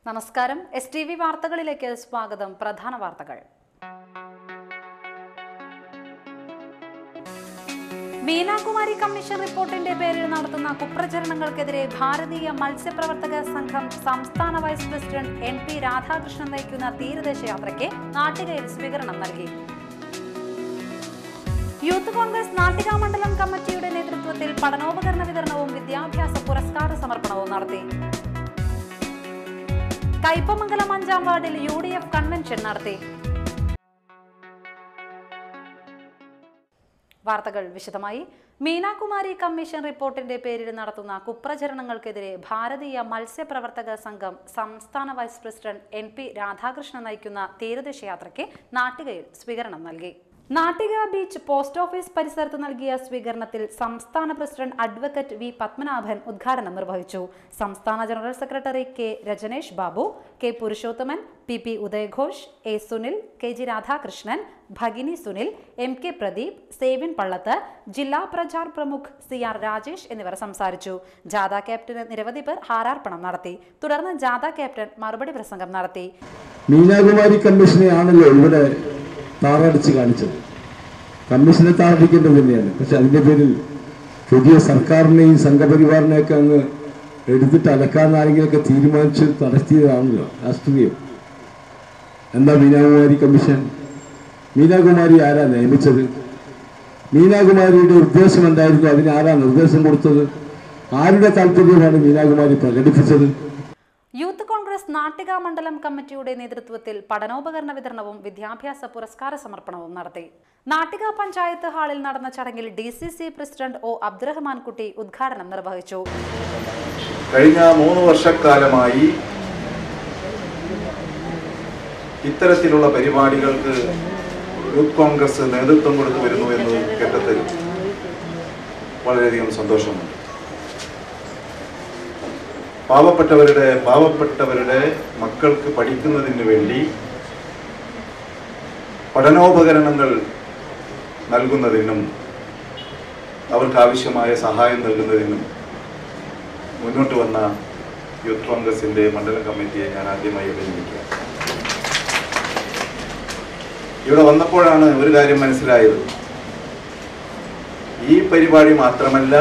നമസ്കാരം. STV വാർത്തകളിലേക്ക് സ്വാഗതം. പ്രധാന വാർത്തകൾ. മീനാകുമാരി കമ്മീഷൻ റിപ്പോർട്ടിന്റെ പേരിൽ നടത്തുന്ന കുപ്രചരണങ്ങൾക്കെതിരെ ഭാരതീയ മത്സ്യപ്രവർത്തക സംഘം സംസ്ഥാന വൈസ് പ്രസിഡന്റ് NP രാധാകൃഷ്ണൻ നയിക്കുന്ന തീരദേശ യാത്രയ്ക്ക് നാട്ടികയിൽ സ്വീകരണം നൽകി. യൂത്ത് കോൺഗ്രസ് നാട്ടിക മണ്ഡലം കമ്മിറ്റിയുടെ നേതൃത്വത്തിൽ പഠനോപകരണ വിതരണവും വിദ്യാഭ്യാസ പുരസ്കാര സമർപ്പണവും നടത്തി. കയ്പമംഗലം 5-ാം വാർഡിൽ UDF കൺവെൻഷൻ നടത്തി. വാർത്തകൾ വിശദമായി. മീനാകുമാരി കമ്മീഷൻ റിപ്പോർട്ടിന്റെ പേരിൽ നടത്തുന്ന കുപ്രചരണങ്ങൾക്കെതിരെ ഭാരതീയ മത്സ്യപ്രവർത്തക സംഘം സംസ്ഥാന വൈസ് പ്രസിഡന്റ് NP രാധാകൃഷ്ണൻ നയിക്കുന്ന തീരദേശ യാത്രയ്ക്ക് നാട്ടികയിൽ സ്വീകരണം നൽകി. നാട്ടിക ബീച്ച് പോസ്റ്റ് ഓഫീസ് പരിസരത്ത് നൽകിയ സ്വീകരണത്തിൽ സംസ്ഥാന പ്രസിഡന്റ് അഡ്വക്കേറ്റ് V പത്മനാഭൻ ഉദ്ഘാടനം നിർവഹിച്ചു. സംസ്ഥാന general secretary K Rajanesh Babu, K Purushothaman, PP Udayaghosh, A Sunil, KG Radhakrishnan, ഭഗിനി സുനിൽ, MK പ്രദീപ്, സേവിൻ പള്ളത്ത്, ജില്ലാ പ്രചാർ പ്രമുഖ് CR രാജേഷ് എന്നിവർ സംസാരിച്ചു. ജാഥ ക്യാപ്റ്റന് നിരവധി പേർ ഹാരാർപ്പണം നടത്തി. തുടർന്ന് ജാഥ ക്യാപ്റ്റൻ മറുപടി പ്രസംഗം നടത്തി. മീനാകുമാരി കമ്മീഷനെ ആണല്ലോ ഇവിടെ താറടിച്ച് കാണിച്ചത്. കമ്മീഷനെ താറടിക്കേണ്ടത് തന്നെയാണ്. പക്ഷെ അതിന്റെ പേരിൽ പുതിയ സർക്കാരിനെയും സംഘപരിവാറിനെയൊക്കെ അങ്ങ് എടുത്തിട്ട് അലക്കാന്ന് ആരെങ്കിലൊക്കെ തീരുമാനിച്ച് നടത്തിയതാണല്ലോ രാഷ്ട്രീയം. എന്താ മീനാകുമാരി കമ്മീഷൻ? മീനാകുമാരി ആരാ നിയമിച്ചത്? മീനാകുമാരിയുടെ ഉദ്ദേശം എന്തായിരുന്നു? അതിന് ആരാ നിർദ്ദേശം കൊടുത്തത്? ആരുടെ താല്പര്യമാണ് മീനാകുമാരി പ്രകടിപ്പിച്ചത്? യൂത്ത് കോൺഗ്രസ് നാട്ടിക മണ്ഡലം കമ്മിറ്റിയുടെ നേതൃത്വത്തിൽ പഠനോപകരണ വിതരണവും വിദ്യാഭ്യാസ പുരസ്കാര സമർപ്പണവും നടത്തി. നാട്ടിക പഞ്ചായത്ത് ഹാളിൽ നടന്ന ചടങ്ങിൽ DCC പ്രസിഡന്റ് O അബ്ദുറഹ്മാൻ കുട്ടി ഉദ്ഘാടനം നിർവഹിച്ചു. കഴിഞ്ഞ 3 വർഷക്കാലമായി ഇത്തരത്തിലുള്ള പരിപാടികൾക്ക് യൂത്ത് കോൺഗ്രസ് നേതൃത്വം കൊടുത്തു വരുന്നു എന്ന് കേട്ടതിൽ വളരെയധികം സന്തോഷമുണ്ട്. പാവപ്പെട്ടവരുടെ മക്കൾക്ക് പഠിക്കുന്നതിന് വേണ്ടി പഠനോപകരണങ്ങൾ നൽകുന്നതിനും അവർക്കാവശ്യമായ സഹായം നൽകുന്നതിനും മുന്നോട്ട് വന്ന യൂത്ത് കോൺഗ്രസിന്റെ മണ്ഡലം കമ്മിറ്റിയെ ഞാൻ ആദ്യമായി അഭിനന്ദിക്കുക. ഇവിടെ വന്നപ്പോഴാണ് ഒരു കാര്യം മനസ്സിലായത്. ഈ പരിപാടി മാത്രമല്ല,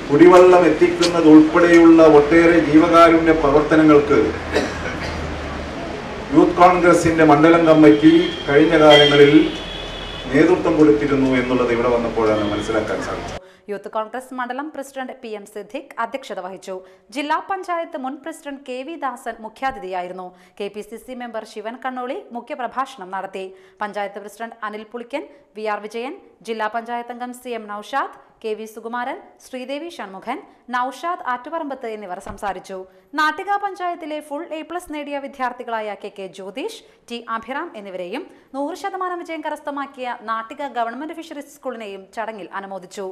കുടിവെള്ളം എത്തിക്കുന്നത് ഉൾപ്പെടെയുള്ള ഒട്ടേറെ ജീവകാരുണ്യ പ്രവർത്തനങ്ങൾക്ക് യൂത്ത് കോൺഗ്രസിന്റെ മണ്ഡലം കമ്മിറ്റി കഴിഞ്ഞ കാലങ്ങളിൽ നേതൃത്വം കൊടുത്തിരുന്നു എന്നുള്ളത് ഇവിടെ വന്നപ്പോഴാണ് മനസ്സിലാക്കാൻ സാധിച്ചത്. യൂത്ത് കോൺഗ്രസ് മണ്ഡലം പ്രസിഡന്റ് PM സിദ്ദിഖ് അധ്യക്ഷത വഹിച്ചു. ജില്ലാ പഞ്ചായത്ത് മുൻ പ്രസിഡന്റ് KV ദാസൻ മുഖ്യാതിഥിയായിരുന്നു. KPCC മെമ്പർ ശിവൻ കണ്ണോളി മുഖ്യപ്രഭാഷണം നടത്തി. പഞ്ചായത്ത് പ്രസിഡന്റ് അനിൽ പുളിക്കൻ, VR വിജയൻ, ജില്ലാ പഞ്ചായത്ത് അംഗം CM നൌഷാദ്, KV സുകുമാരൻ, ശ്രീദേവി ഷൺമുഖൻ, നൌഷാദ് ആറ്റുപറമ്പത്ത് എന്നിവർ സംസാരിച്ചു. നാട്ടിക പഞ്ചായത്തിലെ ഫുൾ A+ നേടിയ വിദ്യാർത്ഥികളായ KK ജ്യോതിഷ്, T അഭിറാം എന്നിവരെയും 100% വിജയം കരസ്ഥമാക്കിയ നാട്ടിക ഗവൺമെന്റ് ഫിഷറീസ് സ്കൂളിനെയും ചടങ്ങിൽ അനുമോദിച്ചു.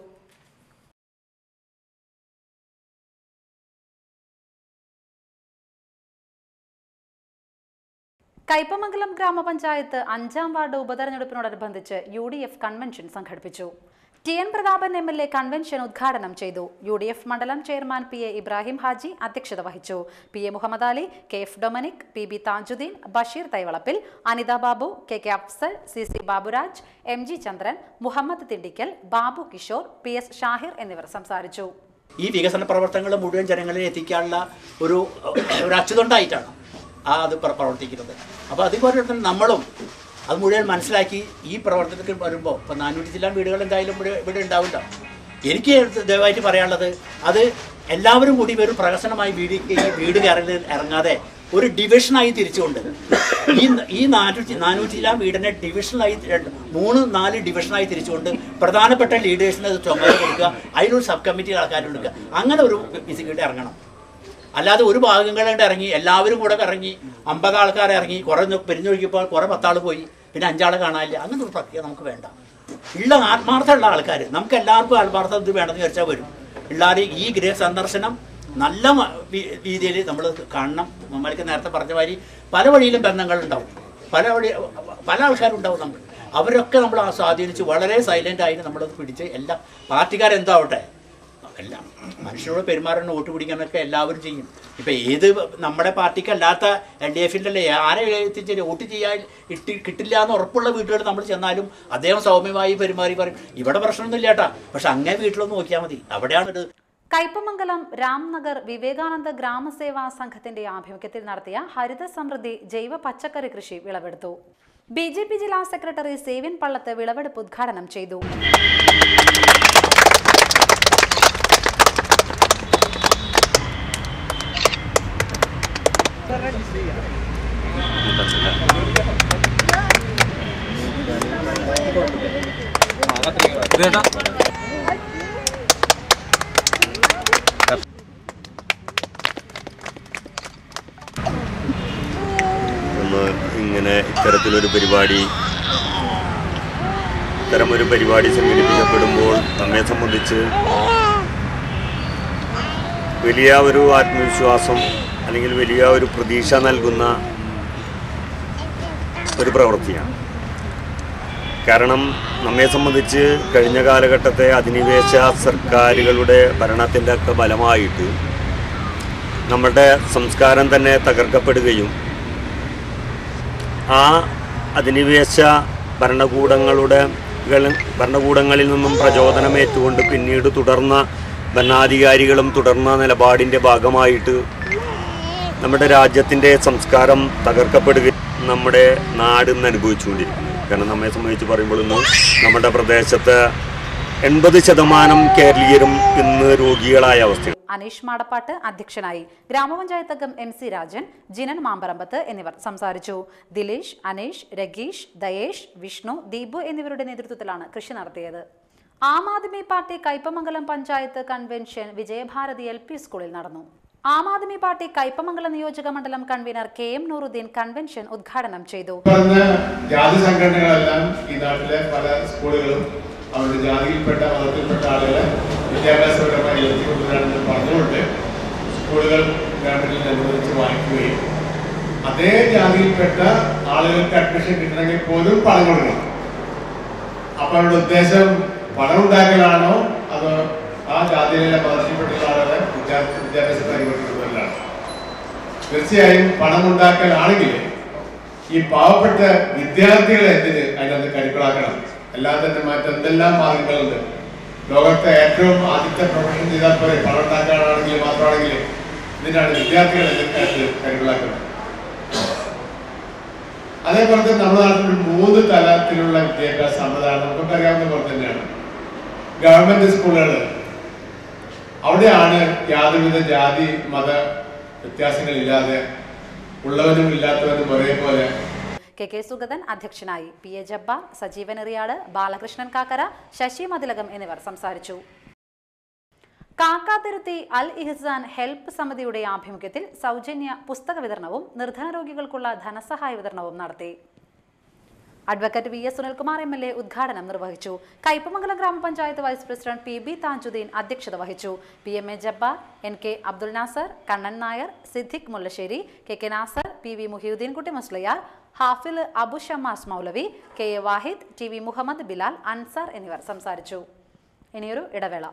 കയ്പമംഗലം ഗ്രാമപഞ്ചായത്ത് 5-ാം വാർഡ് ഉപതെരഞ്ഞെടുപ്പിനോടനുബന്ധിച്ച് UDF കൺവെൻഷൻ സംഘടിപ്പിച്ചു. TN പ്രതാപൻ MLA കൺവെൻഷൻ ഉദ്ഘാടനം ചെയ്തു. UDF മണ്ഡലം ചെയർമാൻ PA ഇബ്രാഹിം ഹാജി അധ്യക്ഷത വഹിച്ചു. PA Muhammad Ali, KF Dominic, PB Tajuddin, Basheer Thaivalappil, Anitha Babu, KK Afsal, CC Baburaj, MG Chandran, Muhammad Thindikkal, Babu Kishore, PS Shahir എന്നിവർ സംസാരിച്ചു. ഈ വികസന പ്രവർത്തനങ്ങൾ മുഴുവൻ ജനങ്ങളിൽ എത്തിക്കാനുള്ള ഒരു അച്ചുതണ്ടായിട്ടാണ് അത് പ്രവർത്തിക്കുന്നത്. അപ്പോൾ അതുപോലെ തന്നെ നമ്മളും അത് മുഴുവൻ മനസ്സിലാക്കി ഈ പ്രവർത്തനത്തിൽ വരുമ്പോൾ ഇപ്പോൾ 400 ജില്ലാ വീടുകൾ എന്തായാലും ഇവിടെ ഉണ്ടാവില്ല. എനിക്ക് ദയവായിട്ട് പറയാനുള്ളത്, അത് എല്ലാവരും കൂടി ഒരു പ്രഹസനമായി വീട് കയറി ഇറങ്ങാതെ ഒരു ഡിവിഷനായി തിരിച്ചുകൊണ്ട് ഈ 400 ജില്ലാ വീടിനെ ഡിവിഷനായി 3-4 ഡിവിഷനായി തിരിച്ചുകൊണ്ട് പ്രധാനപ്പെട്ട ലീഡേഴ്സിന് അത് ചുമതല കൊടുക്കുക, അതിനൊരു സബ് കമ്മിറ്റി ആൾക്കാർ കൊടുക്കുക. അങ്ങനെ ഒരു വിസിറ്റ് ഇറങ്ങണം. അല്ലാതെ ഒരു ഭാഗങ്ങളുണ്ട് ഇറങ്ങി എല്ലാവരും കൂടെ ഇറങ്ങി 50 ആൾക്കാർ ഇറങ്ങി കുറേ പെരിഞ്ഞൊഴുകിയപ്പോൾ കുറേ 10 ആൾ പോയി, പിന്നെ 5 ആൾ കാണാനില്ല. അങ്ങനത്തെ ഒരു പ്രക്രിയ നമുക്ക് വേണ്ട. ഉള്ള ആത്മാർത്ഥമുള്ള ആൾക്കാർ, നമുക്ക് എല്ലാവർക്കും ആത്മാർത്ഥം ഇത് വേണമെന്ന് വിചാരിച്ചാൽ വരും. എല്ലാവരും ഈ ഗൃഹ സന്ദർശനം നല്ല രീതിയിൽ നമ്മൾ കാണണം. നമ്മൾക്ക് നേരത്തെ പറഞ്ഞ മാതിരി പല വഴിയിലും ബന്ധങ്ങളുണ്ടാവും, പല ആൾക്കാരുണ്ടാവും. നമുക്ക് അവരൊക്കെ നമ്മൾ സ്വാധീനിച്ച് വളരെ സൈലൻ്റ് ആയിട്ട് നമ്മളത് പിടിച്ച് എല്ലാ പാർട്ടിക്കാരെന്താവട്ടെ എല്ലാം മനുഷ്യരോട് പെരുമാറാൻ വോട്ട് പിടിക്കാനൊക്കെ എല്ലാവരും ചെയ്യും. ഇപ്പം ഏത് നമ്മുടെ പാർട്ടിക്കല്ലാത്ത LDFിൻ്റെ ആരെ എത്തിച്ച് വോട്ട് ചെയ്യാൻ കിട്ടില്ല എന്ന് ഉറപ്പുള്ള വീട്ടുകൾ നമ്മൾ ചെന്നാലും അദ്ദേഹം സൗമ്യമായി പെരുമാറി പറയും ഇവിടെ പ്രശ്നമൊന്നുമില്ല ചേട്ടാ, പക്ഷെ അങ്ങനെ വീട്ടിലൊന്ന് നോക്കിയാൽ മതി, അവിടെയാണ് ഇത്. കയ്പമംഗലം രാംനഗർ വിവേകാനന്ദ ഗ്രാമസേവാ സംഘത്തിന്റെ ആഭിമുഖ്യത്തിൽ നടത്തിയ ഹരിത സമൃദ്ധി ജൈവ പച്ചക്കറി കൃഷി വിളവെടുത്തു. BJP ജില്ലാ സെക്രട്ടറി സേവ്യൻ പള്ളത്ത് വിളവെടുപ്പ് ഉദ്ഘാടനം ചെയ്തു. ഇങ്ങനെ ഇത്തരമൊരു പരിപാടി സംഘടിപ്പിക്കപ്പെടുമ്പോൾ നമ്മെ സംബന്ധിച്ച് വലിയ ഒരു ആത്മവിശ്വാസം അല്ലെങ്കിൽ വലിയ ഒരു പ്രതീക്ഷ നൽകുന്ന ഒരു പ്രവൃത്തിയാണ്. കാരണം നമ്മെ സംബന്ധിച്ച് കഴിഞ്ഞ കാലഘട്ടത്തെ അധിനിവേശ സർക്കാരുകളുടെ ഭരണത്തിൻ്റെ ഒക്കെ ഫലമായിട്ട് നമ്മുടെ സംസ്കാരം തന്നെ തകർക്കപ്പെടുകയും ആ അധിനിവേശ ഭരണകൂടങ്ങളിൽ നിന്നും പ്രചോദനമേറ്റുകൊണ്ട് പിന്നീട് തുടർന്ന ഭരണാധികാരികളും തുടർന്ന നിലപാടിൻ്റെ ഭാഗമായിട്ട് നമ്മുടെ രാജ്യത്തിൻ്റെ സംസ്കാരം തകർക്കപ്പെടുകയും നമ്മുടെ നാട് ഇന്ന് അനുഭവിച്ചുകൊണ്ടിരിക്കുന്നു. കാരണം നമ്മെ സംബന്ധിച്ച് പറയുമ്പോൾ ഇന്ന് നമ്മുടെ പ്രദേശത്ത് 80% കേരളീയരും ഇന്ന് രോഗികളായ അവസ്ഥയാണ്. അനീഷ് മാടപ്പാട്ട് അധ്യക്ഷനായി. ഗ്രാമപഞ്ചായത്ത് അംഗം MC രാജൻ, ജിനൻ മാമ്പറമ്പത്ത് എന്നിവർ സംസാരിച്ചു. ദിലീഷ്, അനീഷ്, രഗീഷ്, ദയേഷ്, വിഷ്ണു, ദീപു എന്നിവരുടെ നേതൃത്വത്തിലാണ് കൃഷി നടത്തിയത്. Aam Aadmi party Kaipamangalam panchayat convention Vijayabharathi LP സ്കൂളിൽ നടന്നു. ആം ആദ്മി പാർട്ടി കയ്പമംഗലം നിയോജക മണ്ഡലം കൺവീനർ KM നൂറുദ്ദീൻ കൺവെൻഷൻ ഉദ്ഘാടനം ചെയ്തു. ജാതി സംഘടനകളെല്ലാം ഈ നാട്ടിലെ പല സ്കൂളുകളും അവരുടെ ജാതിയിൽപ്പെട്ട മതത്തിൽപ്പെട്ട ആളുകളെ വിദ്യാഭ്യാസപരമായി ഉയർത്തിക്കൊണ്ടുവരാണെന്ന് പറഞ്ഞുകൊണ്ട് സ്കൂളുകൾ ഗവൺമെന്റിൽ അനുവദിച്ച് വാങ്ങിക്കുകയും അതേ ജാതിയിൽപ്പെട്ട ആളുകൾക്ക് അഡ്മിഷൻ കിട്ടണമെങ്കിൽ പോലും പണം കൊടുക്കണം. അപ്പൊ അവരുടെ ഉദ്ദേശം പണം ഉണ്ടാക്കലാണോ അതോ ആ ജാതിയിലെ മതത്തിൽപ്പെട്ട ആളുകളെ വിദ്യാഭ്യാസ പരിവർത്തിക്കുന്നതിലാണ്? തീർച്ചയായും പണം ഉണ്ടാക്കലാണെങ്കിൽ ഈ പാവപ്പെട്ട വിദ്യാർത്ഥികളെ എന്തിന് അതിനകത്ത് കരുക്കളാക്കണം? അല്ലാതെ തന്നെ മറ്റെന്തെല്ലാം മാർഗങ്ങളുണ്ട്. ലോകത്തെ ഏറ്റവും ആദ്യത്തെ പ്രൊഫഷൻ ചെയ്താൽ പോലെ പണം ഉണ്ടാക്കാനാണെങ്കിൽ മാത്രമാണെങ്കിൽ ഇതിനാണ് വിദ്യാർത്ഥികളെ എതിർക്കാറ്റ് കരുക്കളാക്കണം. അതേപോലെ തന്നെ നമ്മുടെ നാട്ടിൽ 3 തലത്തിലുള്ള വിദ്യാഭ്യാസ സമ്പ്രദായം നമുക്കറിയാവുന്ന പോലെ തന്നെയാണ്. ഗവൺമെന്റ് സ്കൂളുകൾ, അവിടെയാണ് യാതൊരുവിധ ജാതി മത വ്യത്യാസങ്ങളില്ലാതെ ഉള്ളവനും ഇല്ലാത്തവനും ഒരേപോലെ. KK സുഗതൻ അധ്യക്ഷനായി. PA ജബ്ബാർ, സജീവൻ എറിയാട്, ബാലകൃഷ്ണൻ കാക്കര, ശശി മതിലകം എന്നിവർ സംസാരിച്ചു. കാക്കാതിരുത്തി അൽ ഇഹ്സാൻ ഹെൽപ്പ് സമിതിയുടെ ആഭിമുഖ്യത്തിൽ സൗജന്യ പുസ്തക വിതരണവും നിർധന രോഗികൾക്കുള്ള ധനസഹായ വിതരണവും നടത്തി. അഡ്വക്കേറ്റ് VS സുനിൽകുമാർ MLA ഉദ്ഘാടനം നിർവഹിച്ചു. കയ്പമംഗലം ഗ്രാമപഞ്ചായത്ത് വൈസ് പ്രസിഡന്റ് PB താജുദ്ദീൻ അധ്യക്ഷത വഹിച്ചു. PMA Jabbar, NK Abdul Nasar, Kannan Nair, Siddique Mullassery, KK Nasar, PV Muhiyuddin കുട്ടി മുസ്ലിയാർ, ഹാഫിൽ അബു ഷമാസ് മൗലവി, KA വാഹിദ്, TV മുഹമ്മദ് ബിലാൽ, അൻസാർ എന്നിവർ സംസാരിച്ചു. ഇനിയൊരു ഇടവേള.